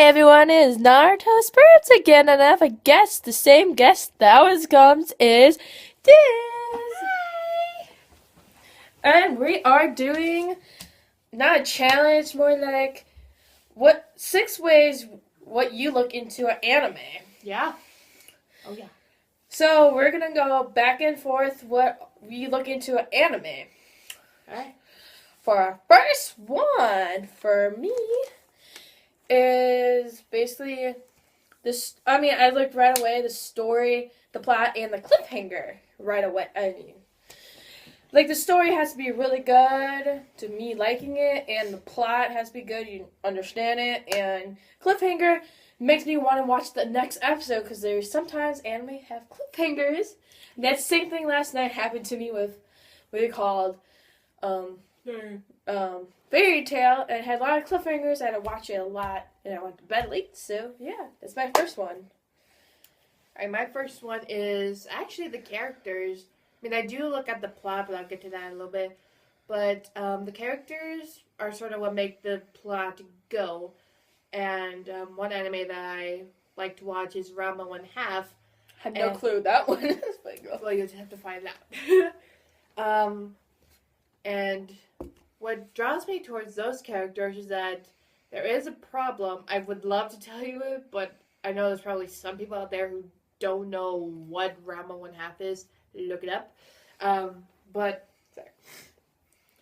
everyone, it's Naruto Spirits again, and I have a guest, the same guest that always comes is Diz. Hi! And we are doing, not a challenge, more like, what 6 ways what you look into an anime. Yeah. Oh, yeah. So we're gonna go back and forth what we look into an anime. Alright. For our first one, for me, is basically this. I mean, I looked right away the story, the plot, and the cliffhanger right away. I mean, like the story has to be really good to me liking it, and the plot has to be good. You understand it, and cliffhanger makes me want to watch the next episode because there's sometimes anime have cliffhangers. And that same thing last night happened to me with what they called Fairy Tail, and it had a lot of cliffhangers. I had to watch it a lot, and I went to bed late. So yeah, that's my first one. Alright, my first one is actually the characters. I mean, I do look at the plot, but I'll get to that in a little bit. But the characters are sort of what make the plot go. And one anime that I like to watch is Ranma One Half. I have no clue that one is. Well, you just have to find out. And what draws me towards those characters is that there is a problem. I would love to tell you it, but I know there's probably some people out there who don't know what Ranma One Half is. Look it up. But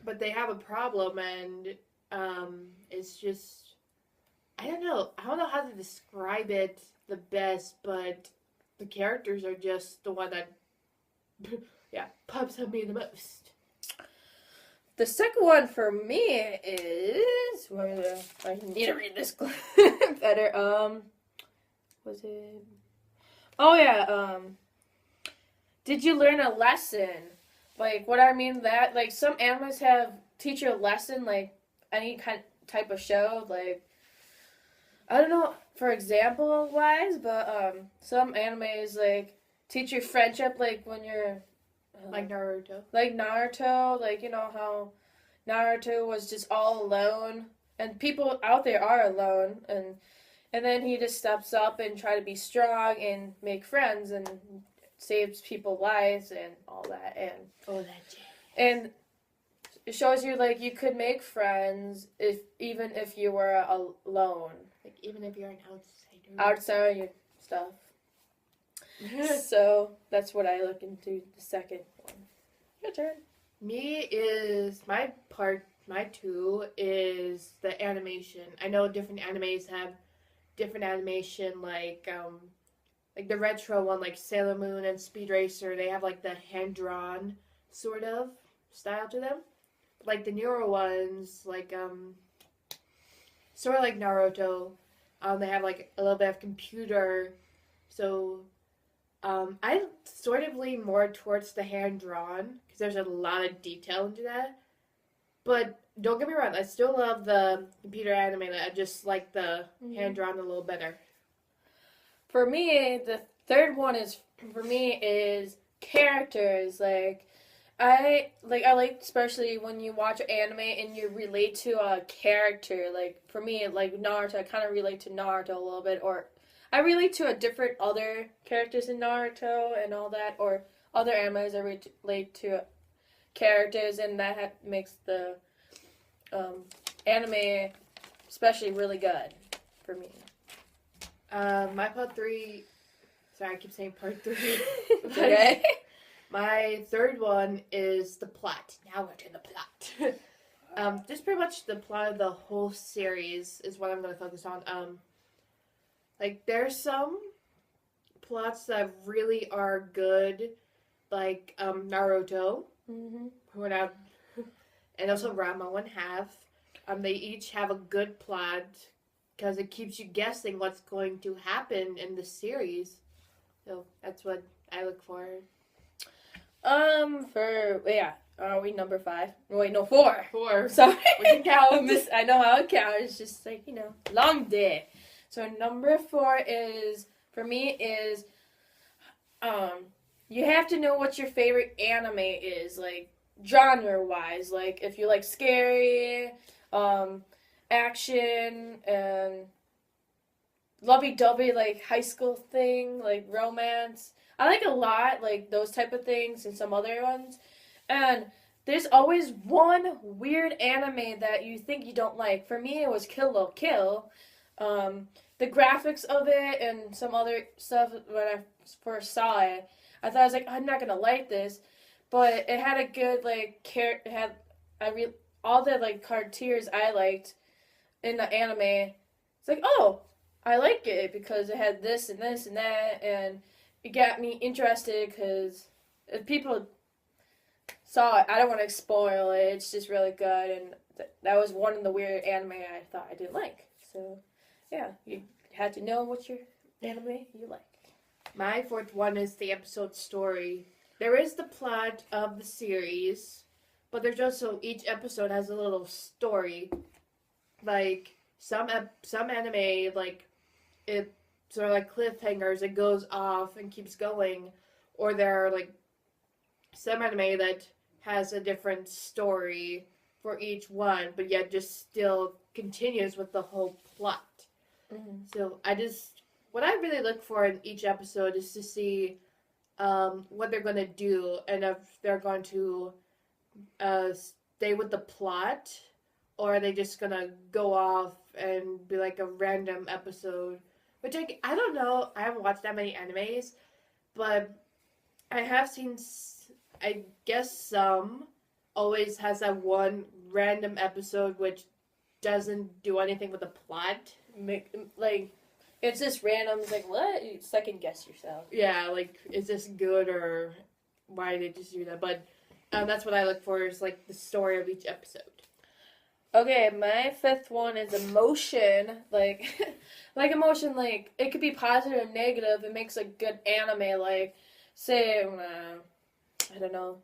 they have a problem, and it's just, I don't know how to describe it the best, but the characters are just the one that pops on me the most. The second one for me is I need to read this better. Was it? Oh yeah. Did you learn a lesson? Like what I mean that like some animes have teach you a lesson like any type of show like I don't know for example wise, but some animes like teach you friendship like when you're like Naruto. Like Naruto, like you know how Naruto was just all alone and people out there are alone and then he just steps up and try to be strong and make friends and saves people's lives and all that and it shows you like you could make friends even if you were alone, like even if you're an outsider your stuff. So that's what I look into the second one. Your turn. My two is the animation. I know different animes have different animation, like the retro one, like Sailor Moon and Speed Racer. They have like the hand drawn sort of style to them. Like the newer ones, like sort of like Naruto. They have like a little bit of computer, so. I sort of lean more towards the hand-drawn, because there's a lot of detail into that. But don't get me wrong, I still love the computer anime. I just like the hand-drawn a little better. For me, the third one is characters. I like especially when you watch anime and you relate to a character. Like, for me, like Naruto, I kind of relate to Naruto a little bit, or I relate to a different other characters in Naruto and all that, or other animes I relate to characters, and that makes the anime especially really good for me. My part 3, sorry I keep saying part 3. Okay. My third one is the plot. Now we're to the plot. Just pretty much the plot of the whole series is what I'm going to focus on. Like, there's some plots that really are good, like Naruto, and also Ranma One Half. They each have a good plot because it keeps you guessing what's going to happen in the series. So that's what I look for. Are we number 5? Wait, no, 4. 4. Sorry. We can count. I know how to count. It's just like, long day. So number 4 for me, you have to know what your favorite anime is, like, genre-wise. Like, if you like scary, action, and lovey-dovey, like, high school thing, like, romance. I like a lot, like, those type of things and some other ones. And there's always one weird anime that you think you don't like. For me, it was Kill la Kill. The graphics of it and some other stuff, when I first saw it, I thought I was like, I'm not gonna like this. But it had a good, like, it had, all the, like, cartoons I liked in the anime. It's like, oh, I like it because it had this and this and that, and it got me interested because if people saw it, I don't want to spoil it. It's just really good, and that was one of the weird anime I thought I didn't like. So, yeah, you had to know what your anime you like. My fourth one is the episode story. There is the plot of the series, but there's also each episode has a little story. Like some anime, like it sort of like cliffhangers. It goes off and keeps going, or there are like some anime that has a different story for each one, but yet just still continues with the whole plot. Mm-hmm. So what I really look for in each episode is to see what they're going to do and if they're going to stay with the plot or are they just going to go off and be like a random episode. Which I don't know. I haven't watched that many animes, but I have seen, I guess some always has that one random episode which doesn't do anything with the plot. Like, it's just random. It's like, what? You second guess yourself. Yeah, like, is this good or why did they just do that? But that's what I look for is, like, the story of each episode. Okay, my fifth one is emotion. Like, like emotion, like, it could be positive or negative. It makes a good anime. Like, say, I don't know.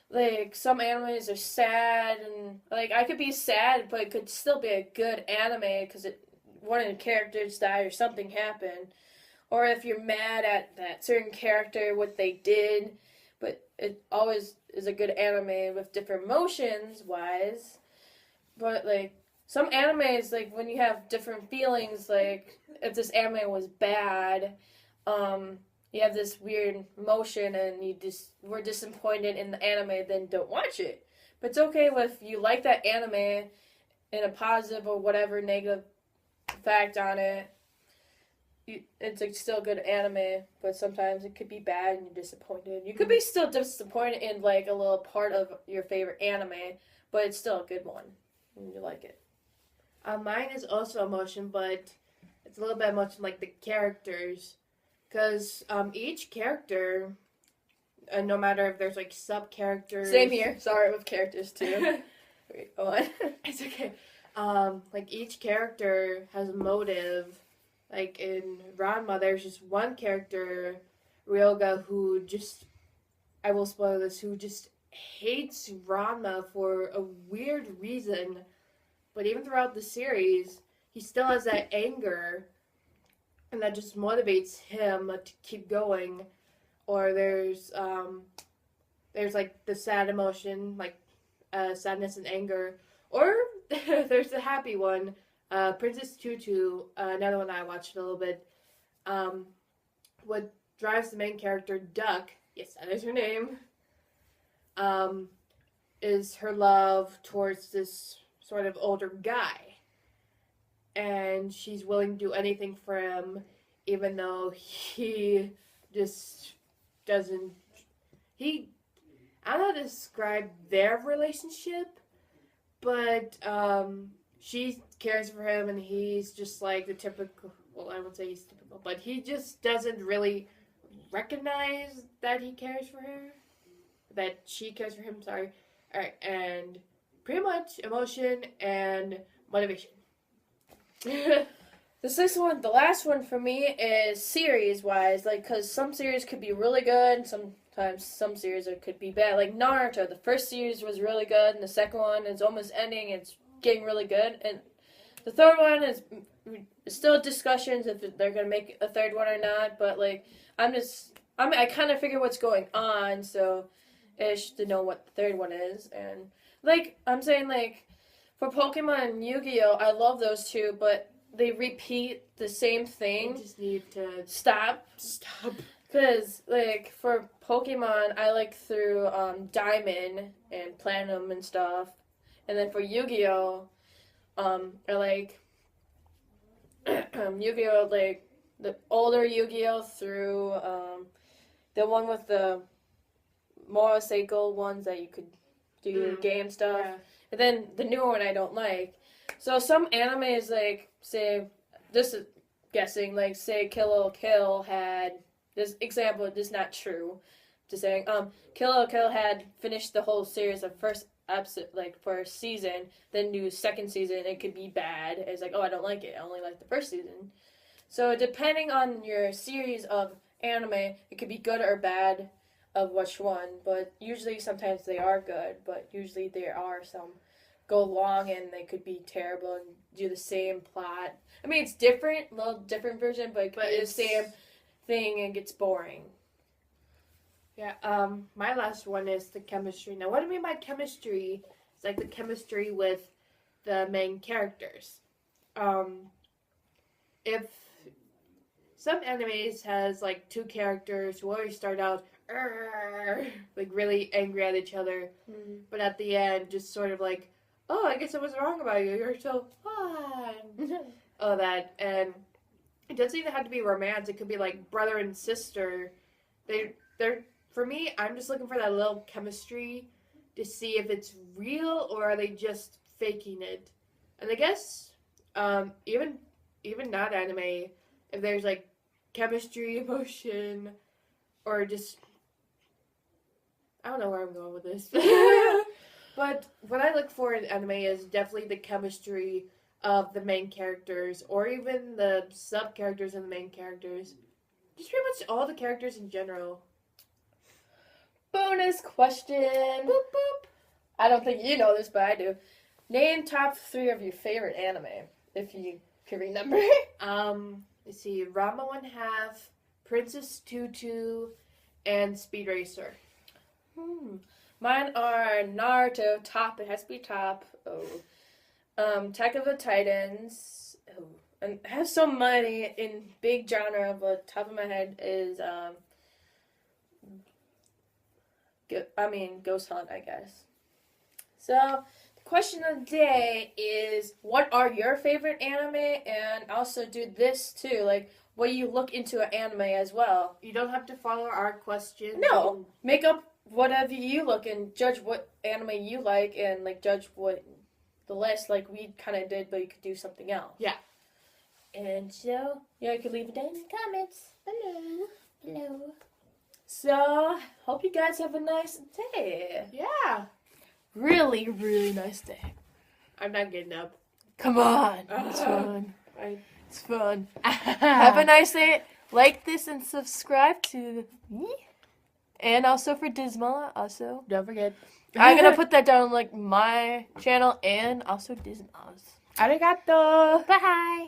Like, some animes are sad, and, like, I could be sad, but it could still be a good anime because one of the characters died or something happened. Or if you're mad at that certain character, what they did. But it always is a good anime with different emotions, wise. But, like, some animes, like, when you have different feelings, like, if this anime was bad, you have this weird emotion and you just were disappointed in the anime, then don't watch it. But it's okay if you like that anime in a positive or whatever negative fact on it. It's like still good anime, but sometimes it could be bad and you're disappointed. You could be still disappointed in like a little part of your favorite anime, but it's still a good one and you like it. Mine is also emotion, but it's a little bit emotion like the characters. Because each character, no matter if there's like sub-characters... Same here. Sorry, with characters too. Wait, go on. It's okay. Like each character has a motive. Like in Ranma, there's just one character, Ryoga, who just... I will spoil this, who just hates Ranma for a weird reason. But even throughout the series, he still has that anger... and that just motivates him to keep going. Or there's like the sad emotion, like sadness and anger. Or there's the happy one, Princess Tutu, another one I watched a little bit. What drives the main character, Duck, yes, that is her name, is her love towards this sort of older guy. And she's willing to do anything for him, even though he just doesn't... I don't know how to describe their relationship, but she cares for him, and he's just like the typical... Well, I won't say he's typical, but he just doesn't really recognize that he cares for her. That she cares for him, sorry. Alright, and pretty much emotion and motivation. The sixth one, the last one for me is series-wise, like, because some series could be really good, and sometimes some series could be bad. Like Naruto, the first series was really good, and the second one is almost ending, it's getting really good, and the third one is still discussions if they're going to make a third one or not, but, like, I kind of figure what's going on, so ish to know what the third one is, and, like, I'm saying, like, for Pokemon and Yu-Gi-Oh, I love those two, but they repeat the same You thing, just need to stop. stop. Because, like, for Pokemon, I like through Diamond and Platinum and stuff. And then for Yu-Gi-Oh, I like Yu-Gi-Oh, like, the older Yu-Gi-Oh through the one with the motorcycle ones that you could do game stuff. Yeah. And then the newer one I don't like. So some animes, like, say, this is guessing, like, say Kill la Kill had... This example is not true. Just saying, Kill la Kill had finished the whole series of first episode, like first season, then do second season. It could be bad. It's like, oh, I don't like it. I only like the first season. So depending on your series of anime, it could be good or bad of which one. But usually, sometimes they are good. But usually there are some go long and they could be terrible and do the same plot. I mean, it's different, a little different version, but it's the same thing and gets boring. Yeah, my last one is the chemistry. Now, what I mean by chemistry is like the chemistry with the main characters. If some animes has like two characters who always start out like really angry at each other, but at the end just sort of like, oh, I guess I was wrong about you. You're so fun. All that, and it doesn't even have to be romance. It could be like brother and sister. They're for me. I'm just looking for that little chemistry to see if it's real or are they just faking it. And I guess even not anime, if there's like chemistry, emotion, or just I don't know where I'm going with this. But what I look for in anime is definitely the chemistry of the main characters, or even the sub-characters in the main characters. Just pretty much all the characters in general. Bonus question. Boop, boop. I don't think you know this, but I do. Name top 3 of your favorite anime, if you can remember. Let's see, Rama 1/2, Princess Tutu, and Speed Racer. Mine are Naruto, top. It has to be top. Attack of the Titans. And I have so many in big genre, but top of my head is Ghost Hunt, I guess. So the question of the day is, what are your favorite anime? And also do this too, like, what do you look into an anime as well? You don't have to follow our questions. No, make up whatever you look and judge what anime you like and like judge what the list like we kind of did, but you could do something else. Yeah. And so, yeah, you could leave it down in the comments below. So, hope you guys have a nice day. Yeah. Really, really nice day. I'm not getting up. Come on. It's fun. I It's fun. Have a nice day. Like this and subscribe to me. And also for Dismala, also. don't forget. I'm gonna put that down like my channel and also Dismala's. Arigato. Bye.